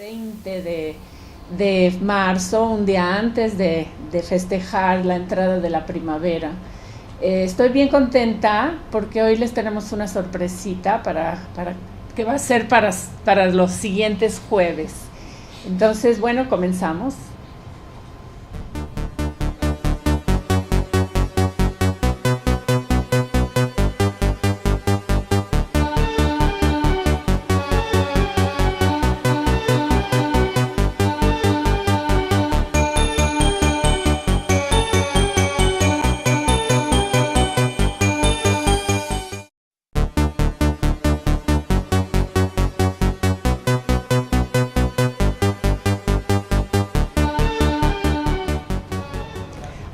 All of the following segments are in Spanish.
20 de marzo, un día antes de festejar la entrada de la primavera. Estoy bien contenta porque hoy les tenemos una sorpresita que va a ser para los siguientes jueves. Entonces, bueno, comenzamos.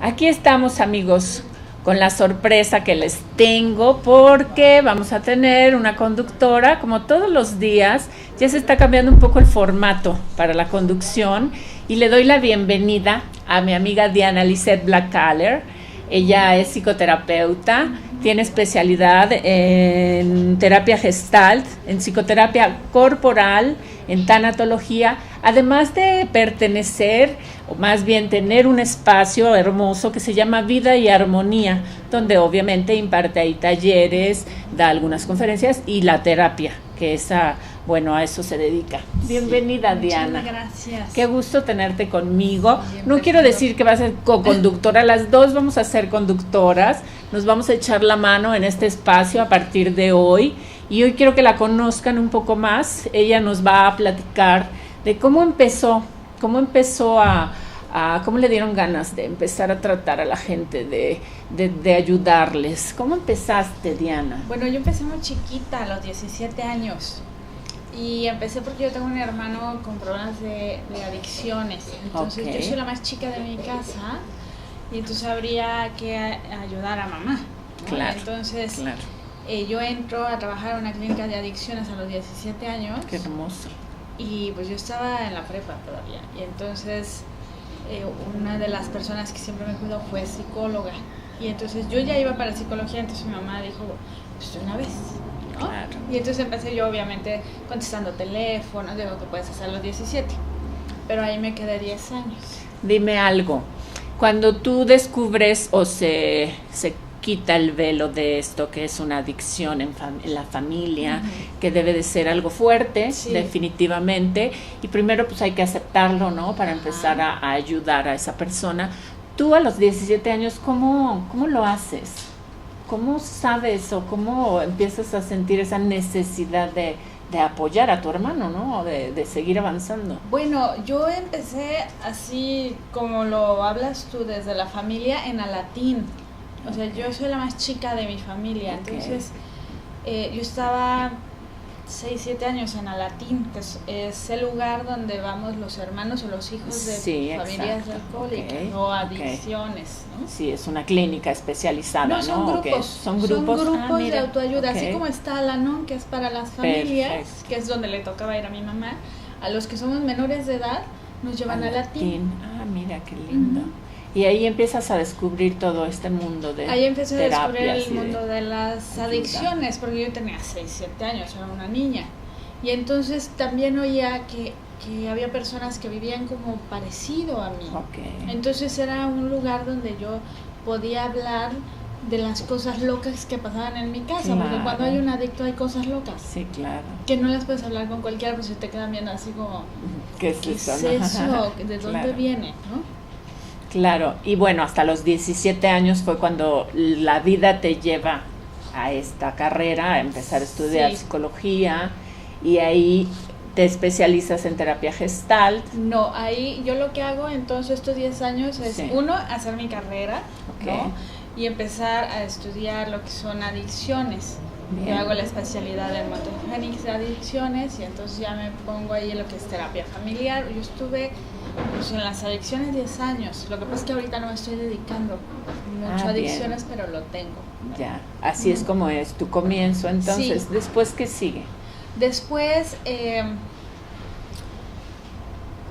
Aquí estamos, amigos, con la sorpresa que les tengo porque vamos a tener una conductora, como todos los días. Ya se está cambiando un poco el formato para la conducción y le doy la bienvenida a mi amiga Diana Lisette Blackkaller. Ella es psicoterapeuta, tiene especialidad en terapia gestalt, en psicoterapia corporal, en tanatología, además de pertenecer, o más bien tener un espacio hermoso que se llama Vida y Armonía, donde obviamente imparte ahí talleres, da algunas conferencias y la terapia, que a eso se dedica. Bienvenida, sí, Diana. Muchas gracias. Qué gusto tenerte conmigo. No quiero decir que vas a ser co-conductora, las dos vamos a ser conductoras, nos vamos a echar la mano en este espacio a partir de hoy. Y hoy quiero que la conozcan un poco más. Ella nos va a platicar de cómo empezó cómo le dieron ganas de empezar a tratar a la gente, de ayudarles. ¿Cómo empezaste, Diana? Bueno, yo empecé muy chiquita, a los 17 años. Y empecé porque yo tengo un hermano con problemas de adicciones. Entonces yo soy la más chica de mi casa y entonces habría que ayudar a mamá, ¿no? Claro, entonces, claro. Yo entro a trabajar en una clínica de adicciones a los 17 años. Qué hermoso. Y pues yo estaba en la prepa todavía. Y entonces una de las personas que siempre me cuidó fue psicóloga. Y entonces yo ya iba para psicología, entonces mi mamá dijo, pues de una vez, ¿no? Claro. Y entonces empecé yo obviamente contestando teléfonos, digo que puedes hacer a los 17. Pero ahí me quedé 10 años. Dime algo. Cuando tú descubres o se quita el velo de esto que es una adicción en la familia, que debe de ser algo fuerte, sí, definitivamente, y primero pues hay que aceptarlo, ¿no? Para empezar a ayudar a esa persona. Tú a los 17 años, ¿cómo lo haces? ¿Cómo sabes o cómo empiezas a sentir esa necesidad de apoyar a tu hermano, ¿no? De seguir avanzando. Bueno, yo empecé así como lo hablas tú, desde la familia en Alatín. O sea, yo soy la más chica de mi familia, entonces yo estaba 6, 7 años en Alatín, que es el lugar donde vamos los hermanos o los hijos de familias alcohólicas o adicciones, ¿no? Sí, es una clínica especializada, ¿no? Son grupos, son grupos de autoayuda, así como está Al-Anon, que es para las familias, que es donde le tocaba ir a mi mamá. A los que somos menores de edad nos llevan a Alatín. Ah, mira, qué lindo. Y ahí empiezas a descubrir todo este mundo de ahí empecé a descubrir el mundo de las adicciones, porque yo tenía 6, 7 años, era una niña. Y entonces también oía que había personas que vivían como parecido a mí. Entonces era un lugar donde yo podía hablar de las cosas locas que pasaban en mi casa, porque cuando hay un adicto hay cosas locas. Sí, claro. Que no las puedes hablar con cualquiera, pues se te quedan viendo así como, ¿qué es eso? ¿De dónde viene? ¿No? Claro, y bueno, hasta los 17 años fue cuando la vida te lleva a esta carrera, a empezar a estudiar psicología, y ahí te especializas en terapia gestalt. No, ahí yo lo que hago en todos estos 10 años es, uno, hacer mi carrera, ¿no? Y empezar a estudiar lo que son adicciones. Yo hago la especialidad en Montegénix de adicciones y entonces ya me pongo ahí en lo que es terapia familiar. Yo estuve pues en las adicciones 10 años. Lo que pasa es que ahorita no me estoy dedicando mucho a adicciones, pero lo tengo. Ya, así es como es tu comienzo. Entonces, ¿después qué sigue? Después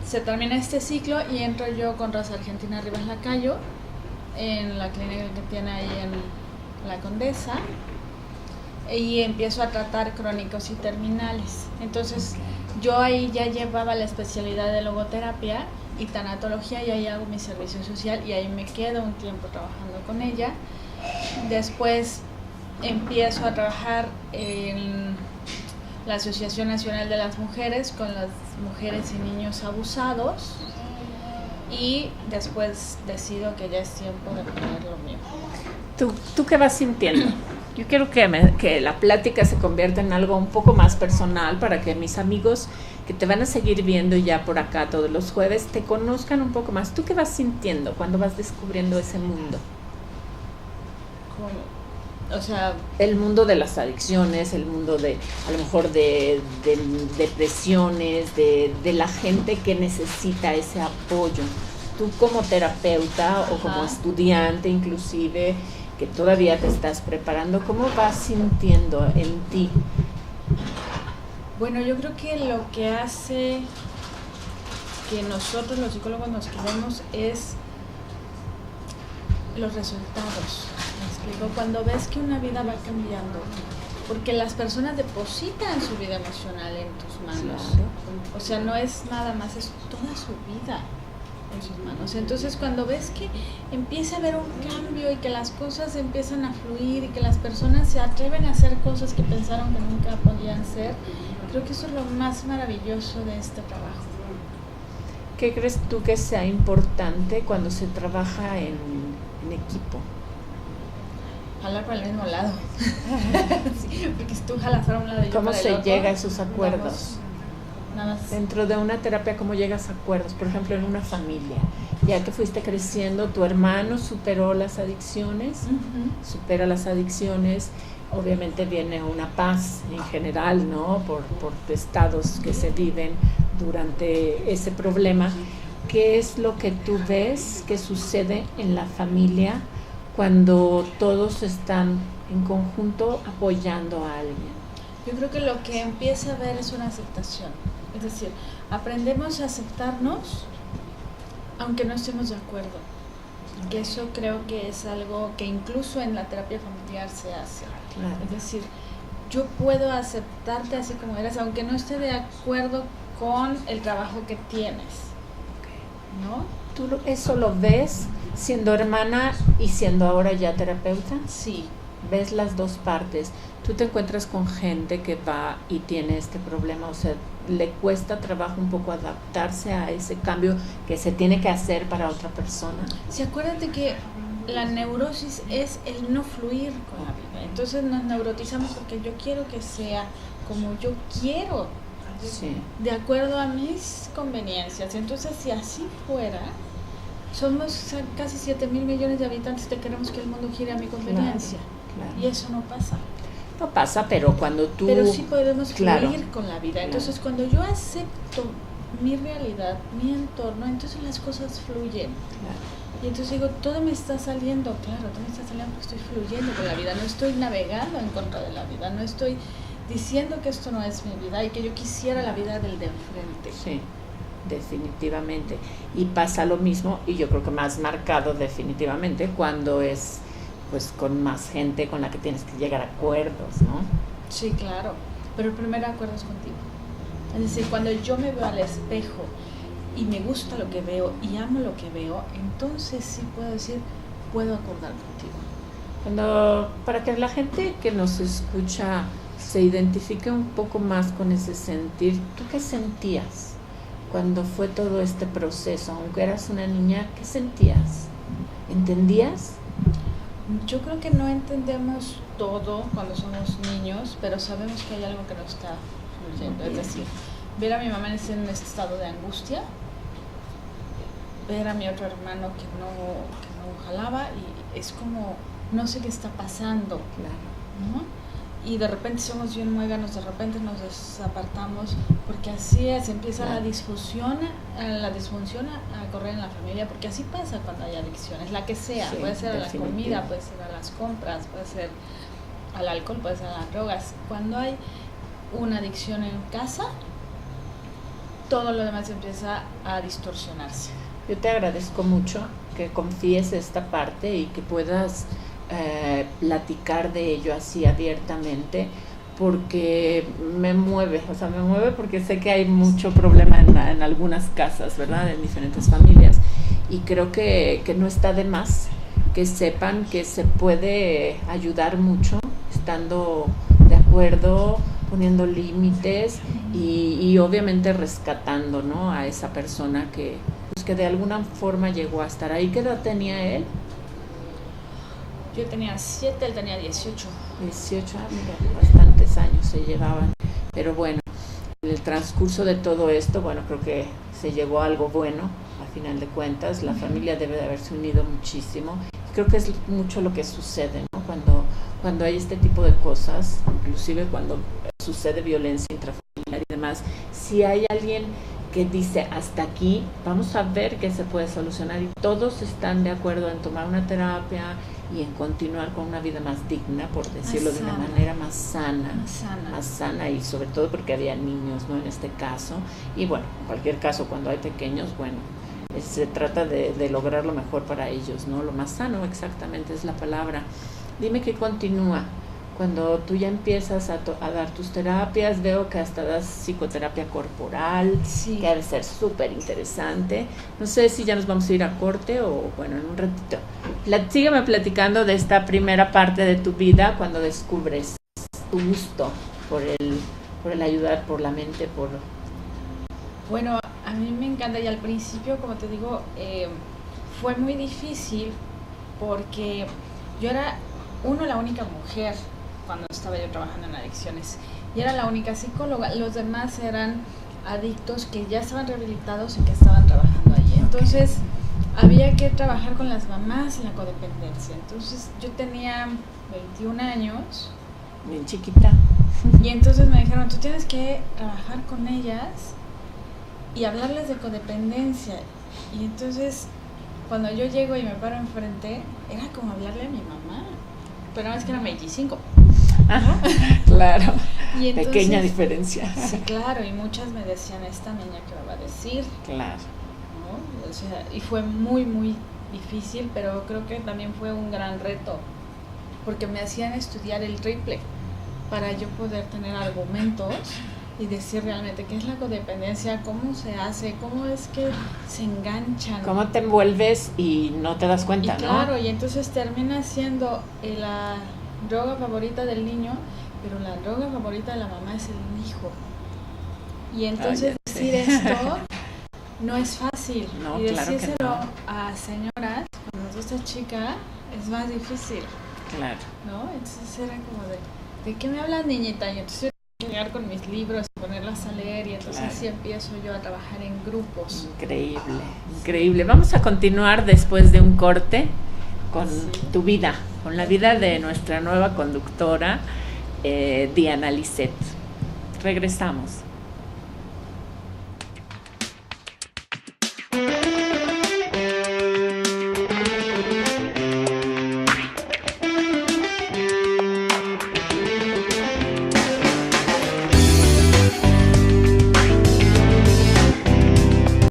se termina este ciclo y entro yo con Rosa Argentina Rivas Lacayo en la clínica que tiene ahí en La Condesa. Y empiezo a tratar crónicos y terminales. Entonces Yo ahí ya llevaba la especialidad de logoterapia y tanatología, y ahí hago mi servicio social y ahí me quedo un tiempo trabajando con ella. Después empiezo a trabajar en la Asociación Nacional de las Mujeres con las mujeres y niños abusados, y después decido que ya es tiempo de poner lo mío. ¿Tú qué vas sintiendo? Yo quiero que la plática se convierta en algo un poco más personal para que mis amigos que te van a seguir viendo ya por acá todos los jueves te conozcan un poco más. ¿Tú qué vas sintiendo cuando vas descubriendo ese mundo? O sea, el mundo de las adicciones, el mundo de, a lo mejor, de depresiones, de la gente que necesita ese apoyo. Tú como terapeuta o como estudiante inclusive, que todavía te estás preparando, ¿cómo vas sintiendo en ti? Bueno, yo creo que lo que hace que nosotros los psicólogos nos quedemos es los resultados. Me explico, cuando ves que una vida va cambiando, porque las personas depositan su vida emocional en tus manos. Claro. O sea, no es nada más, es toda su vida en sus manos. Entonces, cuando ves que empieza a haber un cambio y que las cosas empiezan a fluir y que las personas se atreven a hacer cosas que pensaron que nunca podían hacer, creo que eso es lo más maravilloso de este trabajo. ¿Qué crees tú que sea importante cuando se trabaja en equipo? Jalar para el mismo lado. Sí, porque si tú jalas para un lado y yo ¿Cómo para el se otro, llega a esos acuerdos? Nada más. Dentro de una terapia, ¿cómo llegas a acuerdos? Por ejemplo, en una familia, ya que fuiste creciendo, tu hermano superó las adicciones, supera las adicciones, obviamente viene una paz en general, ¿no? Por estados que se viven durante ese problema. ¿Qué es lo que tú ves que sucede en la familia cuando todos están en conjunto apoyando a alguien? Yo creo que lo que empieza a haber es una aceptación. Es decir, aprendemos a aceptarnos aunque no estemos de acuerdo. Que eso creo que es algo que incluso en la terapia familiar se hace. Claro. Es decir, yo puedo aceptarte así como eres, aunque no esté de acuerdo con el trabajo que tienes. ¿No? ¿Tú eso lo ves siendo hermana y siendo ahora ya terapeuta? Sí. ¿Ves las dos partes? ¿Tú te encuentras con gente que va y tiene este problema? O sea, ¿le cuesta trabajo un poco adaptarse a ese cambio que se tiene que hacer para otra persona? Sí, acuérdate que la neurosis es el no fluir con la vida. Entonces nos neurotizamos porque yo quiero que sea como yo quiero. Sí. De acuerdo a mis conveniencias. Entonces, si así fuera, somos casi 7,000 millones de habitantes que queremos que el mundo gire a mi conveniencia. Claro. Y eso no pasa. No pasa, pero cuando tú... Pero sí podemos claro, fluir con la vida. Entonces, cuando yo acepto mi realidad, mi entorno, entonces las cosas fluyen. Claro. Y entonces digo, todo me está saliendo, claro, todo me está saliendo porque estoy fluyendo con la vida. No estoy navegando en contra de la vida, no estoy diciendo que esto no es mi vida y que yo quisiera la vida del de enfrente. Sí, definitivamente. Y pasa lo mismo, y yo creo que más marcado definitivamente, cuando es pues con más gente con la que tienes que llegar a acuerdos, ¿no? Sí, claro, pero el primer acuerdo es contigo. Es decir, cuando yo me veo al espejo y me gusta lo que veo y amo lo que veo, entonces sí puedo decir, puedo acordar contigo. Para que la gente que nos escucha se identifique un poco más con ese sentir, ¿tú qué sentías cuando fue todo este proceso? Aunque eras una niña, ¿qué sentías? ¿Entendías? Yo creo que no entendemos todo cuando somos niños, pero sabemos que hay algo que no está fluyendo. Es decir, ver a mi mamá en este estado de angustia, ver a mi otro hermano que no jalaba, y es como, no sé qué está pasando. Claro. ¿No? Y de repente somos bien muéganos, de repente nos desapartamos, porque así es, empieza la disfunción a correr en la familia, porque así pasa cuando hay adicciones, la que sea, sí, puede ser a la comida, puede ser a las compras, puede ser al alcohol, puede ser a las drogas. Cuando hay una adicción en casa, todo lo demás empieza a distorsionarse. Yo te agradezco mucho que confíes esta parte y que puedas platicar de ello así abiertamente, porque me mueve, o sea, me mueve porque sé que hay mucho problema en algunas casas, ¿verdad? En diferentes familias. Y creo que no está de más que sepan que se puede ayudar mucho estando de acuerdo, poniendo límites y obviamente rescatando, ¿no? A esa persona que, pues, que de alguna forma llegó a estar ahí. ¿Qué edad tenía él? Yo tenía 7, él tenía 18. 18, mira, bastantes años se llevaban. Pero bueno, en el transcurso de todo esto, bueno, creo que se llegó a algo bueno, a final de cuentas. La familia debe de haberse unido muchísimo. Creo que es mucho lo que sucede, ¿no? Cuando hay este tipo de cosas, inclusive cuando sucede violencia intrafamiliar y demás, si hay alguien que dice hasta aquí, vamos a ver qué se puede solucionar y todos están de acuerdo en tomar una terapia y en continuar con una vida más digna, por decirlo de una manera más sana y sobre todo porque había niños, ¿no? En este caso, y bueno, en cualquier caso cuando hay pequeños, bueno, se trata de lograr lo mejor para ellos, ¿no? Lo más sano, exactamente es la palabra. Dime qué continúa. Cuando tú ya empiezas a dar tus terapias, veo que hasta das psicoterapia corporal, sí, que debe ser súper interesante. No sé si ya nos vamos a ir a corte o bueno, en un ratito. Sígueme platicando de esta primera parte de tu vida cuando descubres tu gusto por el ayudar, por la mente, por... Bueno, a mí me encanta y al principio, como te digo, fue muy difícil porque yo era, la única mujer cuando estaba yo trabajando en adicciones y era la única psicóloga, los demás eran adictos que ya estaban rehabilitados y que estaban trabajando allí, entonces había que trabajar con las mamás en la codependencia, entonces yo tenía 21 años, bien chiquita, y entonces me dijeron, tú tienes que trabajar con ellas y hablarles de codependencia, y entonces cuando yo llego y me paro enfrente era como hablarle a mi mamá, pero no es que era 25. Ajá, claro, y entonces, pequeña diferencia. Sí, claro, y muchas me decían, esta niña que me va a decir. Claro. ¿No? O sea, y fue muy, muy difícil, pero creo que también fue un gran reto, porque me hacían estudiar el triple para yo poder tener argumentos y decir realmente qué es la codependencia, cómo se hace, cómo es que se enganchan. Cómo te envuelves y no te das cuenta, y claro, ¿no? Y entonces termina siendo la droga favorita del niño, pero la droga favorita de la mamá es el hijo. Y entonces decir esto no es fácil. No, y decírselo claro a señoras, cuando esta chica, es más difícil. Claro. ¿No? Entonces era como ¿de qué me hablas, niñita? Y entonces llegar con mis libros, ponerlas a leer y entonces así empiezo yo a trabajar en grupos. Increíble, increíble. Vamos a continuar después de un corte con tu vida, con la vida de nuestra nueva conductora, Diana Lisset. Regresamos.